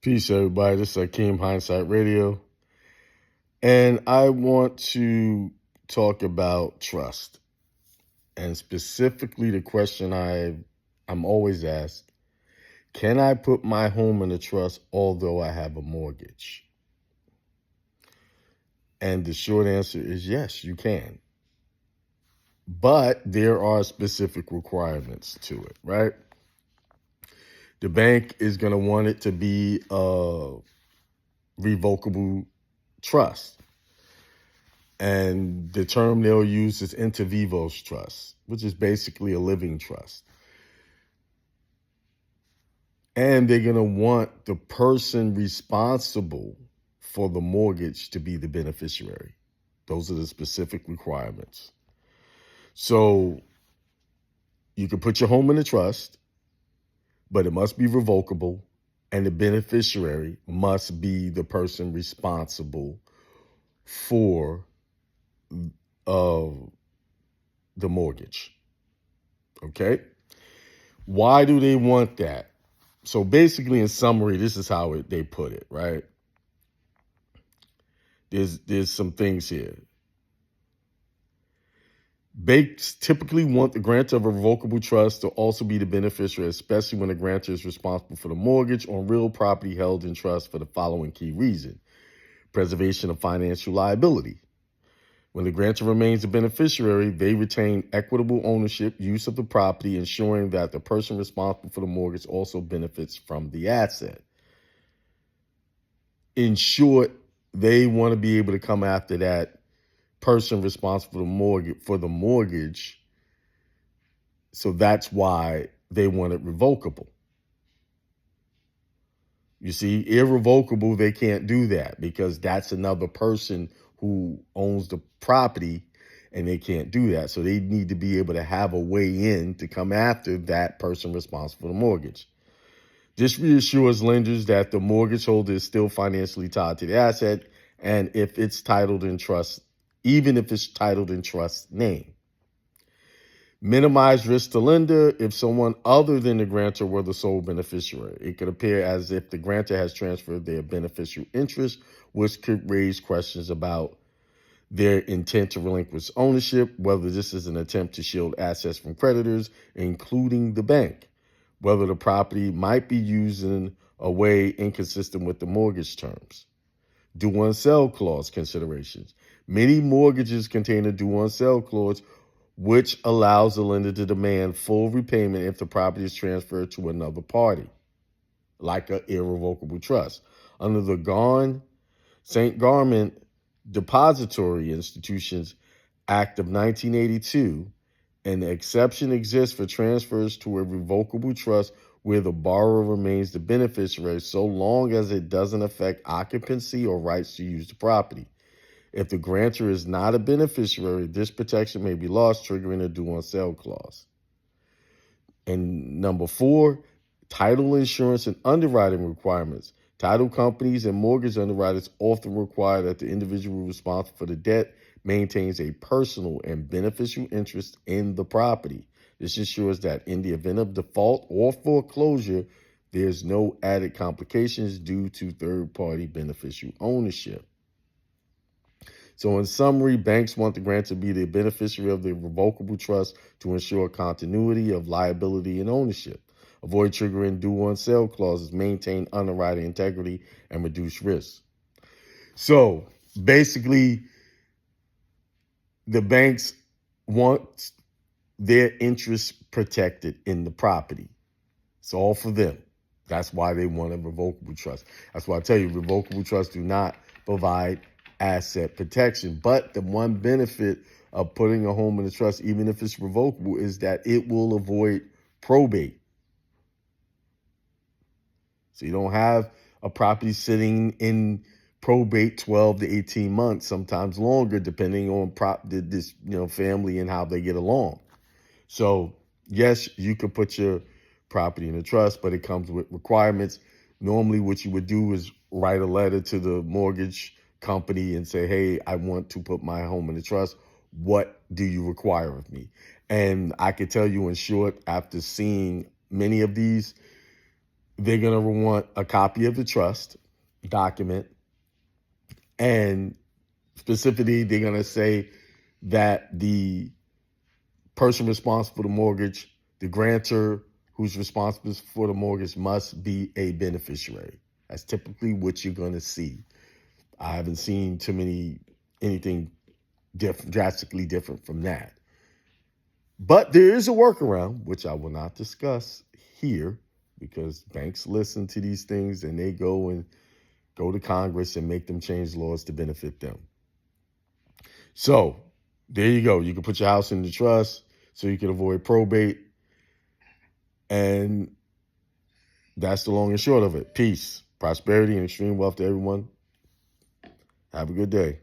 Peace, everybody. This is Akeem Hindsight Radio, and I want to talk about trust, and specifically the question I'm always asked: can I put my home in a trust although I have a mortgage? And the short answer is yes, you can, but there are specific requirements to it, right? The bank is going to want it to be a revocable trust. And the term they'll use is inter vivos trust, which is basically a living trust. And they're going to want the person responsible for the mortgage to be the beneficiary. Those are the specific requirements. So you can put your home in a trust, but it must be revocable, and the beneficiary must be the person responsible for the mortgage. Okay? Why do they want that? So basically, in summary, this is how they put it, right? There's some things here. Banks typically want the grantor of a revocable trust to also be the beneficiary, especially when the grantor is responsible for the mortgage on real property held in trust for the following key reason: preservation of financial liability. When the grantor remains the beneficiary, they retain equitable ownership, use of the property, ensuring that the person responsible for the mortgage also benefits from the asset. In short, they want to be able to come after that person responsible for the mortgage. So that's why they want it revocable. You see, irrevocable, they can't do that because that's another person who owns the property, and they can't do that. So they need to be able to have a way in to come after that person responsible for the mortgage. This reassures lenders that the mortgage holder is still financially tied to the asset, and if it's titled in trust, even if it's titled in trust name. Minimize risk to lender if someone other than the grantor were the sole beneficiary. It could appear as if the grantor has transferred their beneficial interest, which could raise questions about their intent to relinquish ownership, whether this is an attempt to shield assets from creditors, including the bank, whether the property might be used in a way inconsistent with the mortgage terms. Due on sale clause considerations. Many mortgages contain a due on sale clause, which allows the lender to demand full repayment if the property is transferred to another party, like an irrevocable trust. Under the St. Garment Depository Institutions Act of 1982, an exception exists for transfers to a revocable trust where the borrower remains the beneficiary so long as it doesn't affect occupancy or rights to use the property. If the grantor is not a beneficiary, this protection may be lost, triggering a due on sale clause. And number 4, title insurance and underwriting requirements. Title companies and mortgage underwriters often require that the individual responsible for the debt maintains a personal and beneficial interest in the property. This ensures that in the event of default or foreclosure, there's no added complications due to third-party beneficial ownership. So in summary, banks want the grantor to be the beneficiary of the revocable trust to ensure continuity of liability and ownership, avoid triggering due on sale clauses, maintain underwriting integrity, and reduce risk. So basically, the banks want their interests protected in the property. It's all for them. That's why they want a revocable trust. That's why I tell you, revocable trusts do not provide asset protection. But the one benefit of putting a home in a trust, even if it's revocable, is that it will avoid probate. So you don't have a property sitting in probate 12 to 18 months, sometimes longer, depending on this family and how they get along. So yes, you could put your property in a trust, but it comes with requirements. Normally, what you would do is write a letter to the mortgage company and say, hey, I want to put my home in a trust. What do you require of me? And I can tell you in short, after seeing many of these, they're going to want a copy of the trust document. And specifically, they're going to say that the person responsible for the mortgage, the grantor who's responsible for the mortgage, must be a beneficiary. That's typically what you're going to see. I haven't seen anything drastically different from that. But there is a workaround, which I will not discuss here, because banks listen to these things and they go to Congress and make them change laws to benefit them. So there you go. You can put your house in the trust so you can avoid probate. And that's the long and short of it. Peace, prosperity, and extreme wealth to everyone. Have a good day.